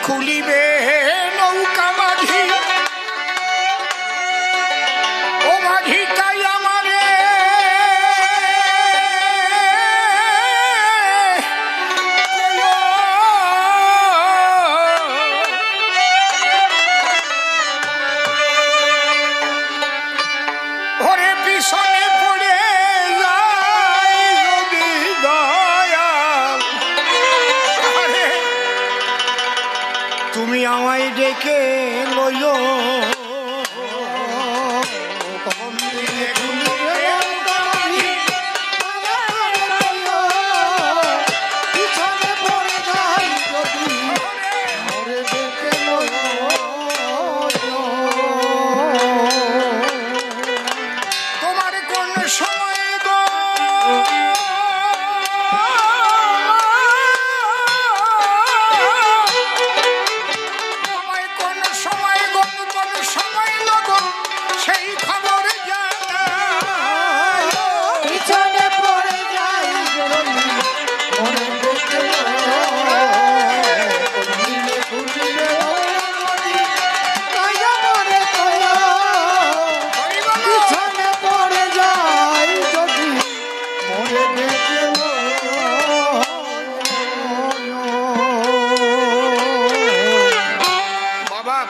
খুলিবে নৌকা মাঝি, ও মাঝি তাই আমারে ওরে পিছনে পড়ে যাই যদি দয়াল, আরে তুমি আমায় ডেকে লইও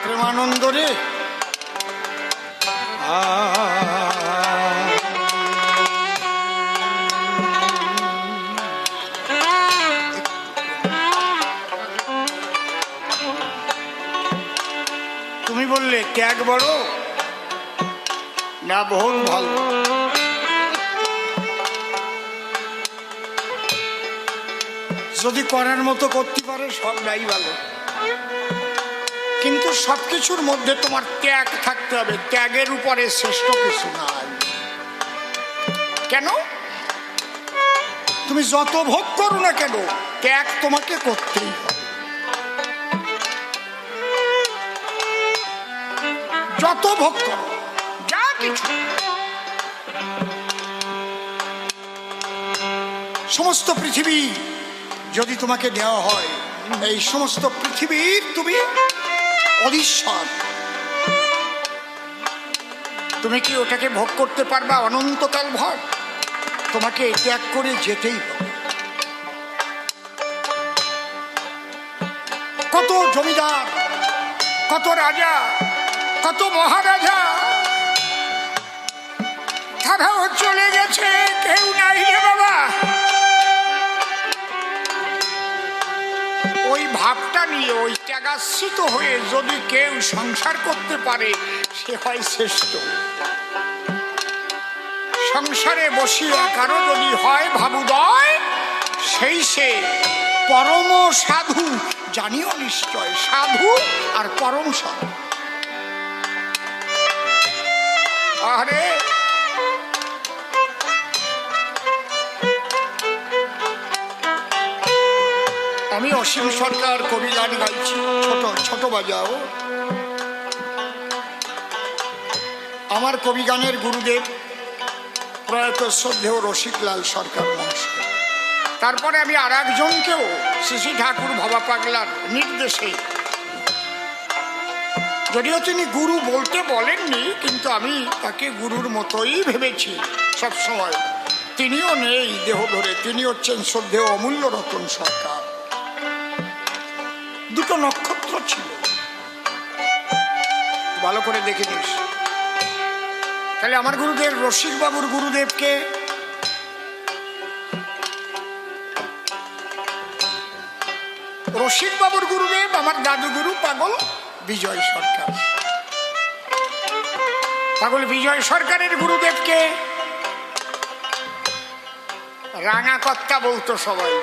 প্রেমানন্দ রে। তুমি বললে ত্যাগ বড় না ভোগ ভালো, যদি করার মতো করতে পারে সব নাই ভালো, কিন্তু সবকিছুর মধ্যে তোমার ত্যাগ থাকতে হবে। ত্যাগের উপরে শ্রেষ্ঠ কিছু নাই। কেন? তুমি যত ভোগ করো না কেন, ত্যাগ তোমাকে করতেই হবে। যত ভোগ করো, যা কিছু, সমস্ত পৃথিবী যদি তোমাকে দেওয়া হয়, এই সমস্ত পৃথিবীর তুমি অধীশ্বর, তুমি কি ওটাকে ভোগ করতে পারবা অনন্তকাল ভর? তোমাকে ত্যাগ করে যেতেই হবে। কত জমিদার, কত রাজা, কত মহারাজা, তারাও চলে গেছে, কেউ নাই রে বাবা। ওই ভাবটা নিয়ে, ওই ত্যাগাশ্রিত হয়ে যদি কেউ সংসার করতে পারে, সে হয় শ্রেষ্ঠ। সংসারে বসিয়া কারো যদি হয় ভাবুদয়, সেই সে পরম সাধু। জানিও নিশ্চয় সাধু আর পরম সাধু। আরে আমি অসীম সরকার কবি গান গাইছি, ছোট ছোট বাজাও। আমার কবি গানের গুরুদেব প্রয়াত শ্রদ্ধেয় রসিকলাল সরকার মহাশয়। তারপরে আমি আর একজনকেও শ্রী ঠাকুর ভবা পাগলার নির্দেশে, যদিও তিনি গুরু বলতে বলেননি, কিন্তু আমি তাকে গুরুর মতোই ভেবেছি সবসময়। তিনিও নেই দেহ ধরে, তিনি হচ্ছেন শ্রদ্ধেয় অমূল্য রতন সরকার। দুটো নক্ষত্র ছিল, ভালো করে দেখে নিস। তাহলে আমার গুরুদেব রসিক বাবুর গুরুদেবকে রসিক বাবুর গুরুদেব আমার দাদুগুরু পাগল বিজয় সরকার। পাগল বিজয় সরকারের গুরুদেবকে রাঙা কর্তা বলতো সবাই,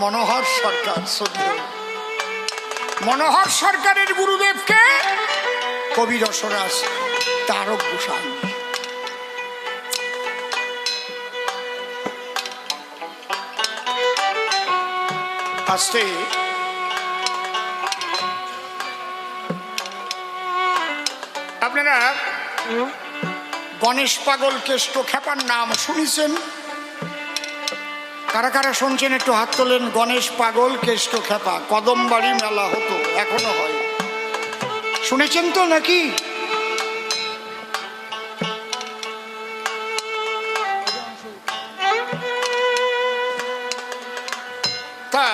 মনোহর সরকার। শ্রদ্ধেয় মনোহর সরকারের গুরুদেবকে কবি রসরাজ তারক গোসাই। আস্তে আপনারা গণেশ পাগল কেষ্ট খেপার নাম শুনেছেন? কারা কারা শুনছেন একটু হাত তোলেন। গণেশ পাগল কেষ্ট খেপা কদমবাড়ি মেলা হতো, এখনো হয়, শুনেছেন তো নাকি? তা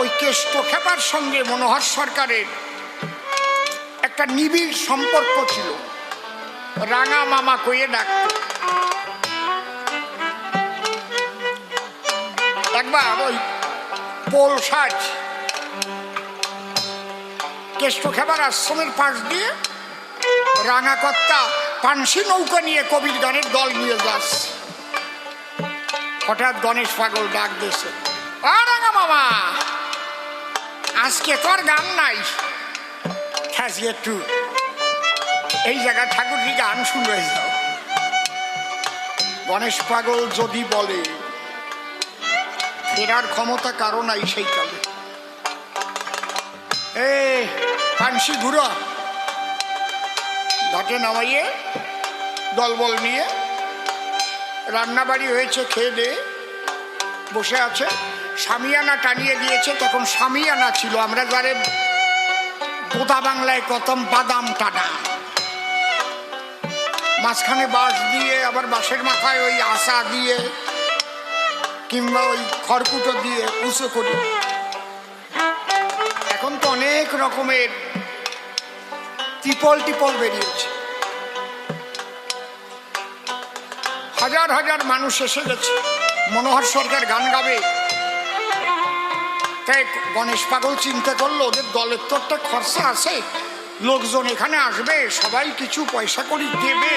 ওই কেষ্ট খেপার সঙ্গে মনোহর সরকারের একটা নিবিড় সম্পর্ক ছিল। রাঙা মামা কইয়ে ডাকত। একবার ওই পোল সাজ কেষ্ট খেপার আশ্রমের পাশ দিয়ে রাঙা কর্তা পানসি নৌকা নিয়ে কবির গানের দল নিয়ে যাচ্ছে। হঠাৎ গণেশ পাগল ডাক দিয়েছে, রাঙা মামা আজকে তোর গান নাই, একটু এই জায়গায় ঠাকুরজি গান শুনে যাও। গণেশ পাগল যদি বলে ফেরার ক্ষমতা কারো নাই সেই কালে। পানসি ঘুরা ঘাটে নামাইয়ে দলবল নিয়ে রান্নাবাড়ি হয়েছে, খেয়ে দিয়ে বসে আছে। সামিয়ানা টানিয়ে দিয়েছে, তখন সামিয়ানা ছিল, আমরা যারে গোদা বাংলায় কতম বাদাম টানা, মাঝখানে বাঁশ দিয়ে, আবার বাঁশের মাথায় ওই আশা দিয়ে কিংবা ওই খড়কুটো দিয়ে উঁচু করি। এখন তো অনেক রকমের টিপল টিপল বেরিয়েছে, হাজার হাজার মানুষ এসে গেছে। মনোহর সরকার গান গাবে, তাই গণেশ পাগল চিন্তা করলো ওদের দলের তো একটা খরচা আছে, লোকজন এখানে আসবে, সবাই কিছু পয়সা করি দেবে,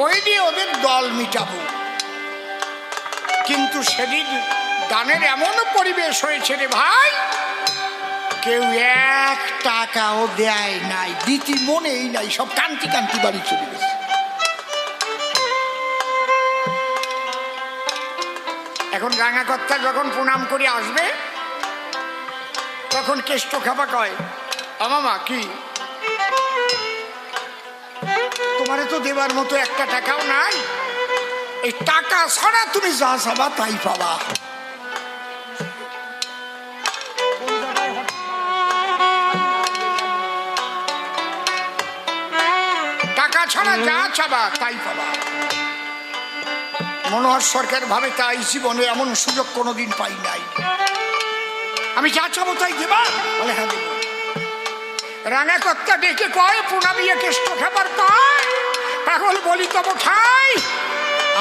ওই দিয়ে ওদের দল মিটাবো। কিন্তু সেদিন গানের এমন পরিবেশ হয়েছে রে ভাই, কেউ এক টাকাও দেয় নাই, দিতি মনেই নাই, সব কান্তি কান্তি বাড়ি চলে গেছে। এখন রাঙাকর্তা যখন প্রণাম করে আসবে, তখন কেষ্ট খেপা কয়, মামা কি তোমারে তো দেবার মতো একটা টাকাও নাই, এই টাকা ছাড়া তুমি যা চাবা তাই পাবা। টাকা ছাড়া যা চাবা তাই পাবা। মনোহর সরকার ভাবে তাই জীবনে এমন সুযোগ কোনোদিন পাই নাই, আমি যা চাবো তাই দেবা। বলে হ্যাঁ দেব। রাঙাকর্তা ডেকে কয়, প্রণামিয়ে কেষ্ট খেপার কয়, পাগল বলি তব ঠাই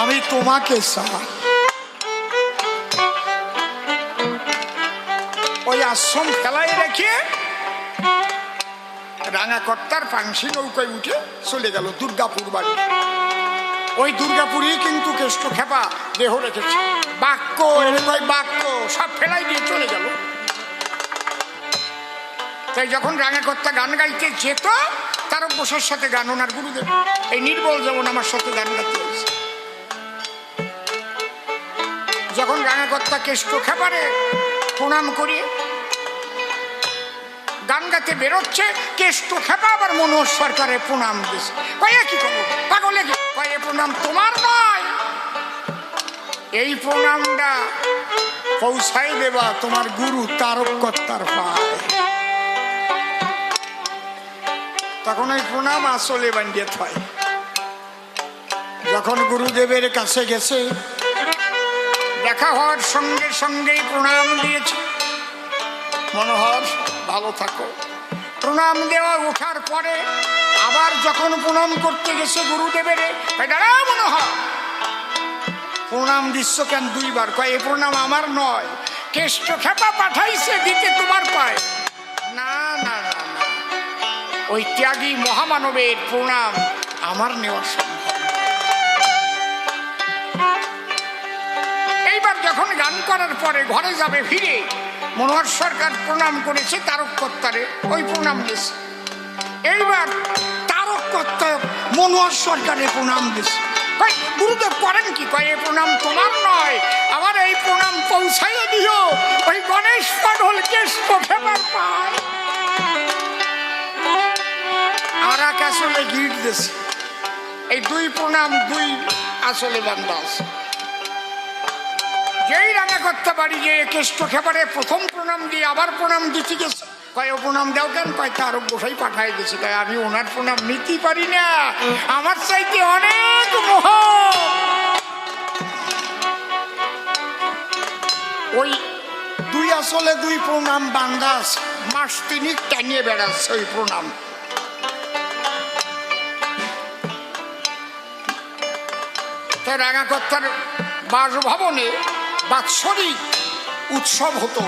আমি তোমাকে চাই। ওই আশ্রম ফেলায় রেখে রাঙাকর্তার পানসি নৌকায় উঠে চলে গেল দুর্গাপুর বাড়ি। ওই দুর্গাপুরেই কিন্তু কেষ্ট খেপা দেহ রেখেছে। বাক্য বাক্য সব ফেলাই দিয়ে চলে গেল। তাই যখন রাঙাকর্তা গান গাইতে যেত, তার বসার সাথে গান ওনার গুরুদেব এই নির্বল যেমন আমার সাথে গান গাইতে হয়েছে। যখন রাঙাকর্তা কেষ্ট খেপারে প্রণাম করিয়ে গান গাইতে বেরোচ্ছে, কেষ্ট খেপা আবার মনোহর সরকারের প্রণাম দিয়েছে। কয়ে কি করবো পাগলে, কয়ে প্রণাম তোমার নয়, এই প্রণামটা পৌঁছাই দেবা তোমার গুরু তারককর্তার পায়। তখন ওই প্রণাম আসলে বান্ডিয়ে হয়। যখন গুরুদেবের কাছে গেছে, দেখা হওয়ার সঙ্গে সঙ্গেই প্রণাম দিয়েছে, মনোহর ভালো থাকো। প্রণাম দেওয়া ওঠার পরে আবার যখন প্রণাম করতে গেছে গুরুদেবের, দাঁড়া মনোহর, প্রণাম দিচ্ছ কেন দুইবার? কয় এ প্রণাম আমার নয়, কেষ্ট খেপা পাঠাইছে দিতে তোমার পায়। না না না না, ওই ত্যাগী মহামানবের প্রণাম আমার নেওয়া সম্ভব। এইবার যখন গান করার পরে ঘরে যাবে ফিরে, মনোহর সরকার প্রণাম করেছে তারককর্তারে, ওই প্রণাম দিয়েছে। এইবার তারককর্তা মনোহর সরকারে প্রণাম দিয়েছে। গুরুদেব করেন কি? কয় এ প্রণাম তোমার নয়, আমার এই প্রণাম পৌঁছাইয়ে দিও ওই গণেশ পাগল কেষ্ট খেপার পায়। আর এক আসলে গিট দিয়েছে। এই দুই প্রণাম দুই আসলে বান্দা আছে। রাঙাকর্তা বাড়ি গিয়ে কেষ্ট খেপারে প্রথম প্রণাম দিয়ে আবার প্রণাম দিতে গেছে। কয় ও প্রণাম দাও কেন? কয় তারক গোসাই পাঠায় গেছে। কয় আমি ওনার প্রণাম নিতেই পারি না, আমার চাইতে অনেক মহান। ওই দুই আসলে দুই প্রণাম বান্দাস মাস তিনিক টানিয়ে বেড়াচ্ছে ওই প্রণাম। তাই রাঙাকর্তার বাসভবনে বাৎসরিক উৎসব হতো।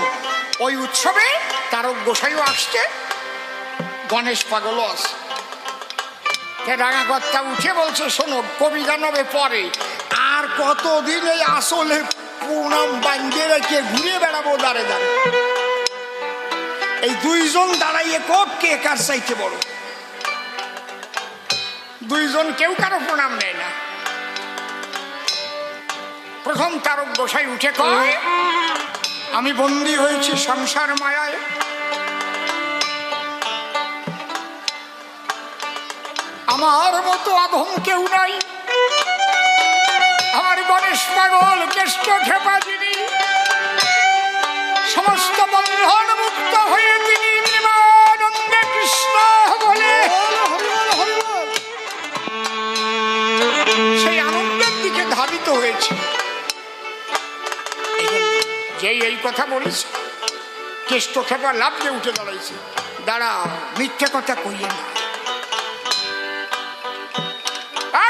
ওই উৎসবে তারক গোসাইও আসছে, গণেশ পাগলও আছে। রাঙাকর্তা উঠে বলছে, শোনো কবি গানবে পরে, আর কতদিন এই আসলে প্রণাম বাঙ্গিয়ে রেখে ঘুরে বেড়াবো দাঁড়ে দাঁড়ে? এই দুইজন দাঁড়াইয়ে কোপ কে কার চাইতে বড়? দুইজন কেউ কারো প্রণাম নেয় না। প্রথম তারক গোসাই উঠে কয়, আমি বন্দী হয়েছি সংসার মায়ায়, আমার মতো আধম কেউ নাই, আমার গণেশ পাগল কেষ্ট খেপা যিনি, সমস্ত বন্ধন মুক্ত হয়ে তিনি প্রেমানন্দে কৃষ্ণ বলে সেই আনন্দের দিকে ধাবিত হয়েছে। যেই এই কথা বলেছে, কেষ্ট খেপা লাভ দিয়ে উঠে দাঁড়াইছে। দাঁড়া, মিথ্যে কথা কইয়ে না।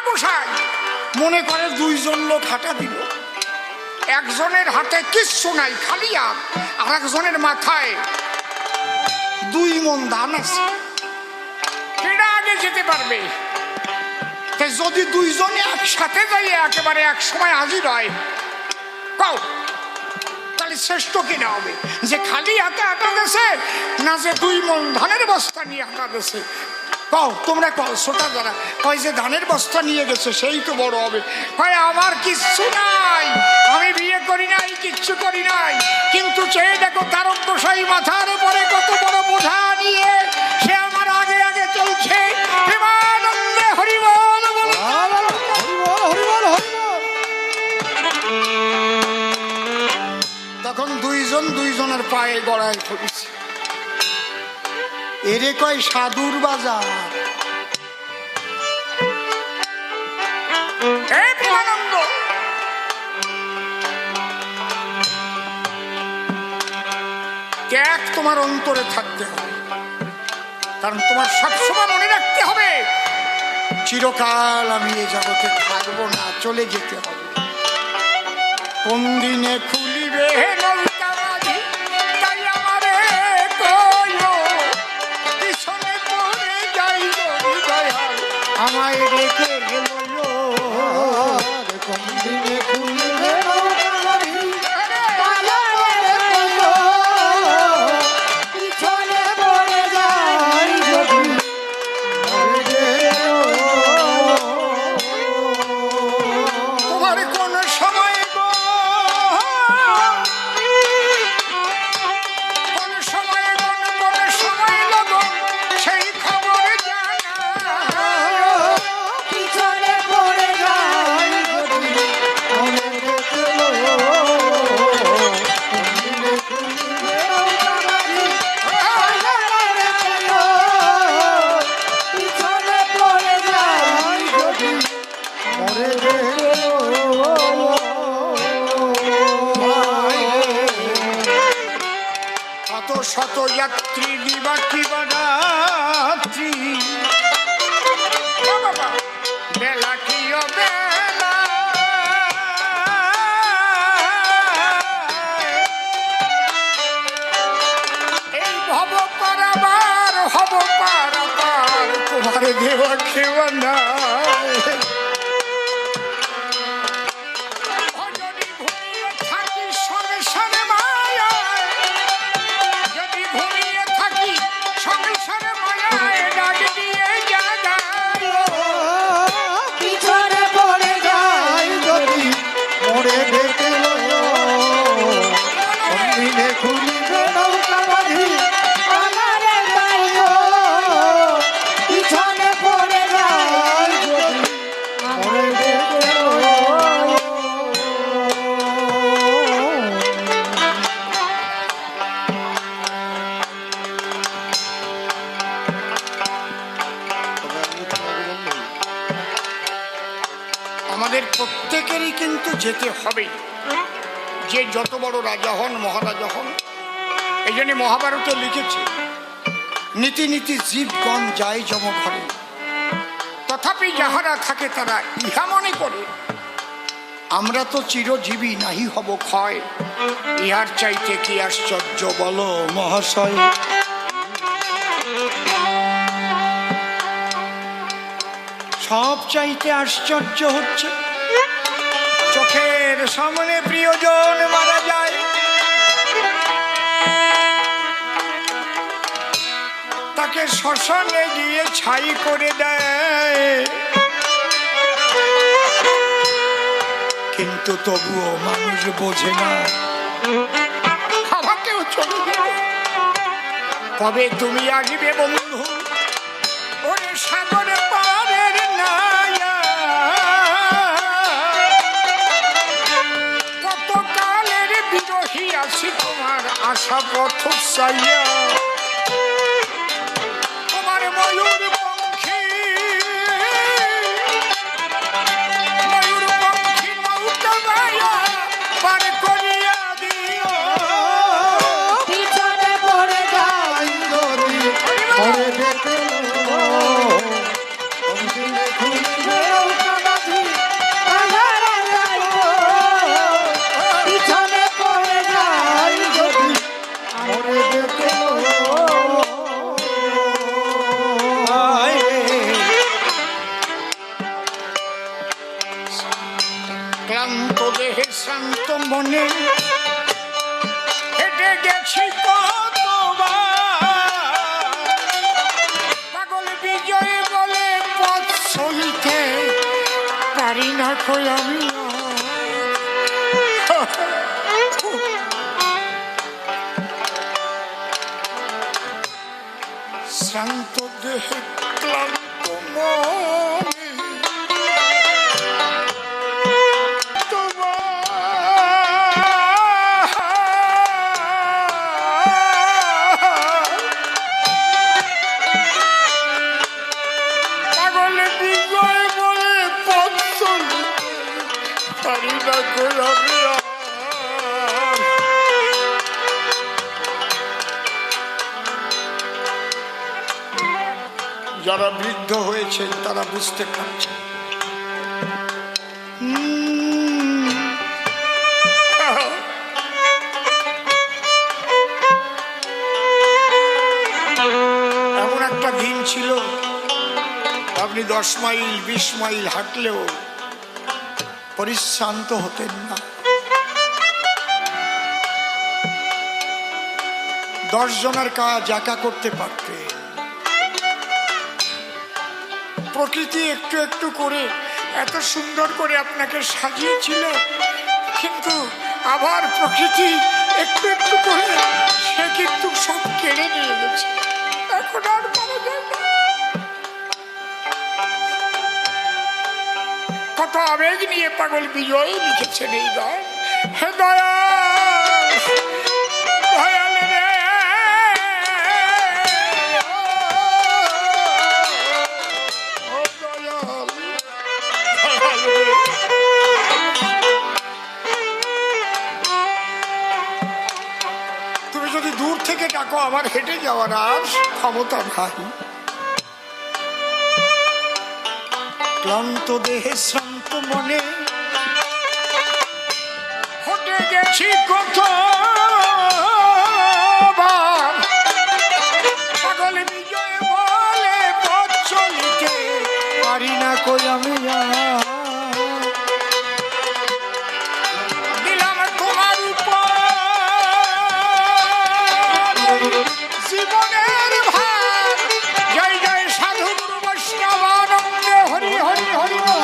গোসাই মনে করে দুইজন লোক হাঁটা দিল, একজনের হাতে কিচ্ছু নাই, খালি হাত, আর একজনের মাথায় 2 মণ ধান আছে। কেডা আগে যেতে পারবে? যদি দুইজনে একসাথে যাই একেবারে এক সময় হাজির হয়, কও তাহলে শ্রেষ্ঠ কিনা হবে? যে খালি হাতে হাঁটা গেছে, না যে 2 মণ ধানের বস্তা নিয়ে হাঁটা গেছে? কও তোমরা, কও ছোটা যারা কয় যে ধানের বস্তা নিয়ে গেছে সেই তো বড় হবে। কয় আমার কিচ্ছু নাই, আমি বিয়ে করি নাই, কিচ্ছু করি নাই, কিন্তু চেয়ে দেখো তারক গোসাই মাথার উপরে কত বড় বোঝা নিয়ে সে আমার আগে আগে চলছে। প্রেমানন্দে হরিবল বল। তখন দুইজন দুইজনের পায়ে গড়ায় পড়েছে। এরে কয় সাধুর বাজার। প্রেমানন্দ ত্যাগ তোমার অন্তরে থাকতে হবে, কারণ তোমার সবসময় মনে রাখতে হবে চিরকাল আমি এই জগতে থাকবো না, চলে যেতে হবে। কোন দিনে খুলিবে নৌকা বাঁধি, তাই আমারে কইও, পিছনে পড়ে যাই যদি দয়াল আমায় রেখে লইও। কোন দিনে খুলিবে নৌকা বাঁধি, পিছনে পড়ে যাই যদি তোমার কোন সময় শত যাত্রী দিবা কি বাড়াত্রী, বেলা কি বেলা, এই ভব পারাবার হব পারাবার, তোমার দেওয়া খেওয়া না। তো যেতে হবেই, যে যত বড় রাজা হন মহারাজা হন। এই জন্য মহাভারতে লিখেছে, নীতি নীতি জীবগণ যায় যম ঘরে, তথাপি যাহারা থাকে তারা ইহা মনে করে আমরা তো চিরজীবী, নাহি হব ক্ষয়। ইহার চাইতে কি আশ্চর্য বলো মহাশয়। সব চাইতে আশ্চর্য হচ্ছে চোখের সামনে প্রিয়জন মারা যায়, তাকে শ্মশানে গিয়ে ছাই করে দেয়, কিন্তু তবুও মানুষ বোঝে না আমাকেও চলে যাবে। কবে তুমি আসবে বন্ধু ওরে সাগরে পারের নায়া, কত কালের বিরহী আছি তোমার আশা পথ চাইয়া। তোমার ময়ূর পঙ্খী নৌকা মায়া পার করিয়া দিও, পিছনে পড়ে যাই যদি পড়ে যেতে পিছনে পড়ে যাই যদি মরে যেতে। ক্লান্ত দেহে শান্ত মনে হেঁটে গেছি কতবার, পাগল বিজয় বলে পথ চলতে পারি না কই আমি। শান্ত দেহে ক্লান্ত মনে পাগল বিজয় বলে পথ চলতে পারি না কই আমি। যারা বৃদ্ধ হয়েছেন তারা বুঝতে পারছেন, এমন একটা দিন ছিল আপনি 10 মাইল 20 মাইল হাঁটলেও পরিশ্রান্ত হতেন না। 10 জনের কাজ একা করতে পারতেন। প্রকৃতি একটু একটু করে এত সুন্দর করে আপনাকে সাজিয়েছিল, কিন্তু আবার প্রকৃতি একটু একটু করে সে কিন্তু সব কেড়ে নিয়ে গেছে। এখন আর পারা যায় না। কত আবেগ নিয়ে পাগল বিজয় লিখেছেন এই গান। হে দয়াল দয়াল রে, তুমি যদি দূর থেকে ডাকো আমার হেঁটে যাওয়ার আর ক্ষমতা নাই। ক্লান্ত দেহে শ্রান্ত মনে হেঁটে গেছি কত, পাগল বিজয় বলে পথ চলিতে পারি না কই আমি। দিলাম তোমার উপর জীবনের ভার, জয় জয় সাধু গুরু বৈষ্ণব আনন্দে হরি হরি হরি বল।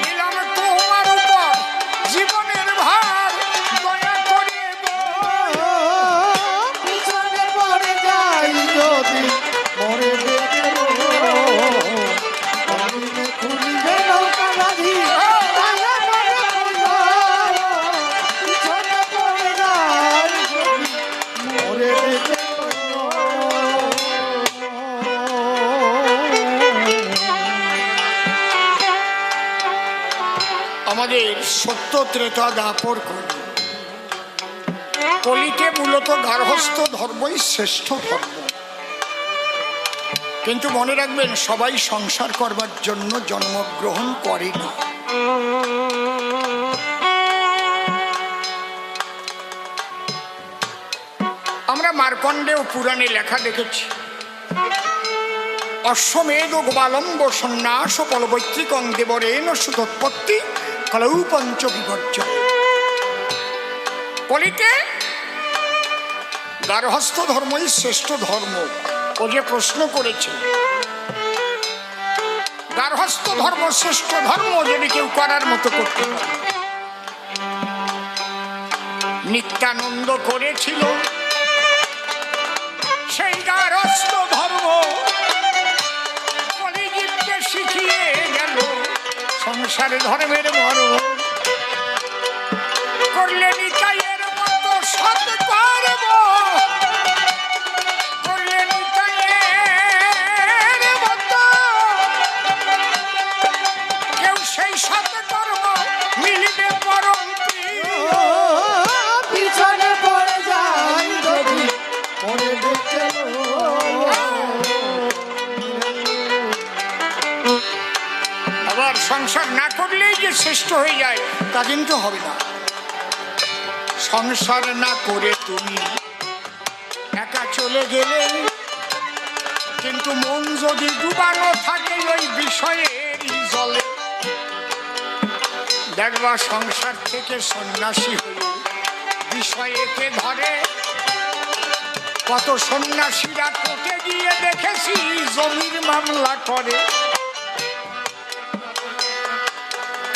দিলাম তোমার উপর জীবনের ভার, দয়া করে বল। পিছনে পড়ে যাই যদি মরে যেতে খুলবে নৌকা বাঁধি। পিছনে পড়ে যাই আমাদের সত্য ত্রেতা দাপর করি। কলিতে মূলত গার্হস্থ ধর্মই শ্রেষ্ঠ ধর্ম, কিন্তু মনে রাখবেন সবাই সংসার করবার জন্য জন্মগ্রহণ করে না। আমরা মার্কণ্ডেয় পুরাণে লেখা দেখেছি, অশ্বমেধ গোপালম্ব সন্ন্যাস ফলবৈত্রিকং দেবরেণ সুতোৎপত্তি কলৌ পঞ্চ বিপর্যয়। কলিতে গার্হস্থ ধর্মই শ্রেষ্ঠ ধর্ম। ও যে প্রশ্ন করেছে, গার্হস্থ ধর্ম শ্রেষ্ঠ ধর্ম যদি কেউ করার মতো করতে পারে। নিত্যানন্দ করেছিল সেই গার্হস্থ ধর্ম, কলিযুগে শিখিয়ে গেল সংসার ধর্মের মর্ম। করলে নিতাইয়ের মতো সৎকর্ম, করলে নিতাইয়ের মতো কেউ সেই সৎকর্ম মিলিবে পরম প্রিয়। পিছনে পড়ে যাই যদি মনে দেখে আবার সংসার না করলেই যে শ্রেষ্ঠ হয়ে যায় তা কিন্তু হবে না। সংসার না করে তুমি একা চলে গেলে, কিন্তু মন যদি ডুবানো থাকে ওই বিষয়ের জলে, দেখবা সংসার থেকে সন্ন্যাসী হয়ে বিষয়েতে ধরে। কত সন্ন্যাসীরা কোর্টে গিয়ে দেখেছি জমির মামলা করে।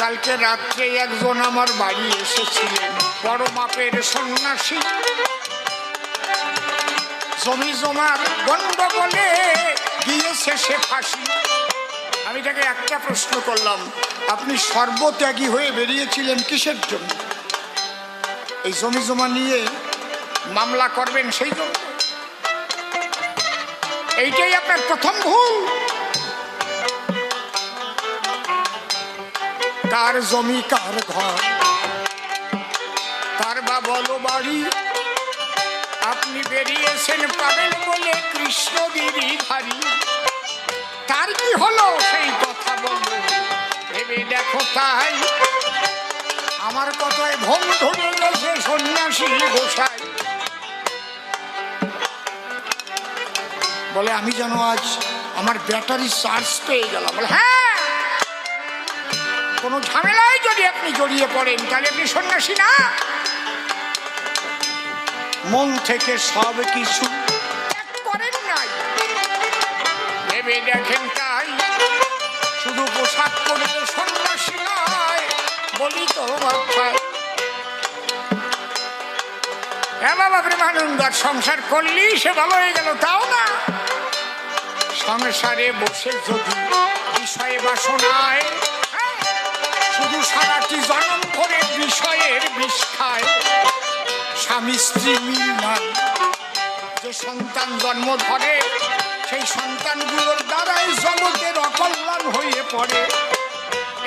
কালকে রাত্রে একজন আমার বাড়ি এসেছিলেন, বড় মাপের সন্ন্যাসী। জমি জমার গন্ডগোলে গিয়েছে সে ফাঁসি। আমি তাকে একটা প্রশ্ন করলাম, আপনি সর্বত্যাগী হয়ে বেরিয়েছিলেন কিসের জন্য? এই জমি জমা নিয়ে মামলা করবেন সেই জন্য? এইটাই আপনার প্রথম ভুল। কার জমি কার ঘর, কার বা বলো বাড়ি, আপনি বেরিয়েছেন পাবেন বলে কৃষ্ণগিরি ধারী। তার কি হলো সেই কথা বলবো, ভেবে দেখো তাই। আমার কথায় ভোগ ধরে গেছে সন্ন্যাসী গোসাই। বলে আমি যেন আজ আমার ব্যাটারি চার্জ পেয়ে গেলাম। বলে হ্যাঁ, কোনো ঝামেলায় যদি আপনি জড়িয়ে পড়েন তাহলে আপনি সন্ন্যাসী না। মন থেকে সব কিছু ত্যাগ করেন নাই, ভেবে দেখেন তাই। শুধু পোশাক পরলে সন্ন্যাসী নয় বলি তো ভাই। হ্যাঁ বাবা প্রেমানন্দ, সংসার করলেই সে ভালো হয়ে গেল তাও না। সংসারে বসে যদি বিষয়ে বাসনায় শুধু সারাটি জন্ম করে বিষয়ের বিষ খায়, স্বামী স্ত্রী মিল নাই, যে সন্তান জন্ম ধরে সেই সন্তানগুলোর দ্বারাই জগতের অকল্যাণ হয়ে পড়ে।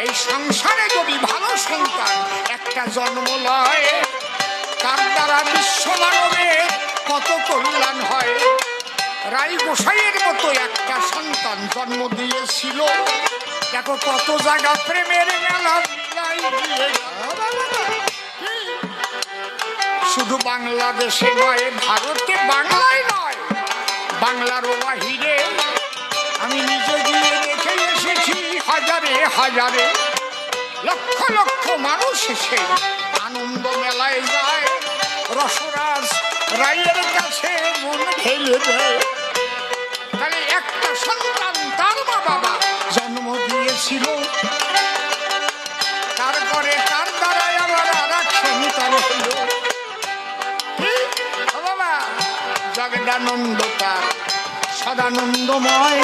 এই সংসারে যদি ভালো সন্তান একটা জন্ম লয়, তার দ্বারা বিশ্ব মানবের কত কল্যাণ হয়। রাই গোসাইয়ের মতো একটা সন্তান জন্ম দিয়েছিল, দেখো কত জায়গা প্রেমের মেলা। শুধু বাংলাদেশে নয়, ভারতে বাংলায় নয়, বাংলারও বাহিরে আমি নিজে গিয়ে দেখে এসেছি। হাজারে হাজারে লক্ষ লক্ষ মানুষ এসে আনন্দ মেলায় যায়, রসরাজ রায়ের কাছে মন ঢেলে দেয়। তাহলে একটা সন্তান তার মা বাবা জন্ম দিয়েছিল, তারপরে তার দ্বারাই আবার আর এক সন্তান হইল। বাবা জগদানন্দ তার সদানন্দময়,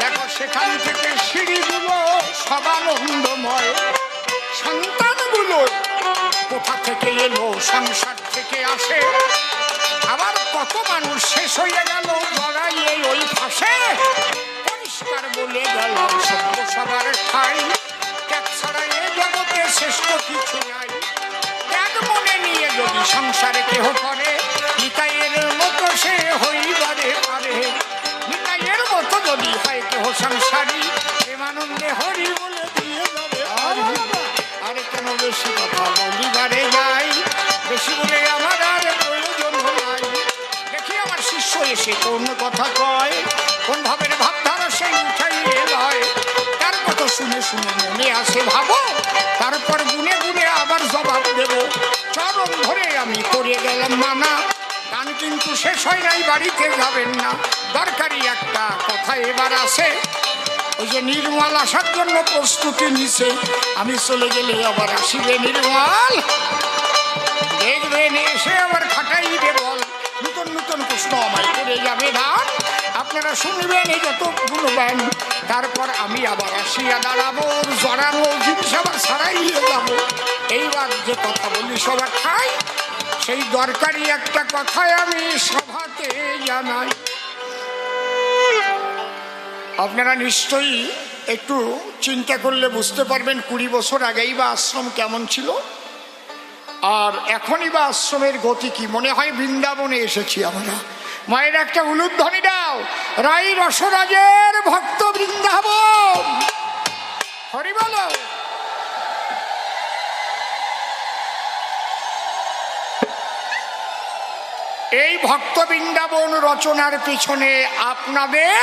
দেখো সেখান থেকে সিঁড়িগুলো সদানন্দময়। সন্তানগুলো কোথা থেকে এলো? সংসার থেকে আসে। আবার কত মানুষ শেষ হয়ে গেল জড়াইয়ে ওই ফাঁসে। পরিষ্কার বলে গেল সভ্য সবার ঠাই, ত্যাগ ছাড়া এ জগৎ তো কিছু নাই। এক মনে নিয়ে যদি সংসারে কেহ করে, নিতাইয়ের মতো সে হইবারে পারে। নিতাইয়ের মতো যদি হয় কেহ সংসারী, প্রেমানন্দে হরি বলে দিয়ে যাবে। আরে কেন বেশি কথা বলিবারে যাই, বেশি বলে আমার আর প্রয়োজন নাই। দেখি আমার শিষ্য এসে কোন কথা কয়, কোন ভাবের ভাবধারা সেই উঠাইয়ে লয়। তার কথা শুনে শুনে মনে আসে ভাবো, তারপর গুনে গুনে আবার জবাব দেব। চরণ ধরে আমি করে গেলাম মানা, গান কিন্তু শেষ হয় নাই, বাড়িতে যাবেন না। দরকারি একটা কথা এবার আসে, ওই যে নির্মল আসার জন্য প্রস্তুতি নিছে। আমি চলে গেলে আবার আসিবে নির্মল, দেখবেন এসে আবার খাটাইবে বল। নতুন নতুন প্রশ্ন আমায় করে যাবে না, আপনারা শুনবেন এই যত গুণবেন। তারপর আমি আবার আসিয়া দাঁড়াবো, জড়ানো জিনিস আবার ছাড়াইয়ে যাবো। এইবার যে কথা বলি সবার খাই, সেই দরকারি একটা কথাই আমি সভাতে জানাই। আপনারা নিশ্চয়ই একটু চিন্তা করলে বুঝতে পারবেন 20 বছর আগেই বা আশ্রম কেমন ছিল, আর এখনই বা আশ্রমের গতি কি। মনে হয় বৃন্দাবনে এসেছি আমরা। মায়ের একটা উলুধ্বনি দাও, রাই রসরাজের ভক্ত বৃন্দাবন, হরি বলো। এই ভক্ত বৃন্দাবন রচনার পিছনে আপনাদের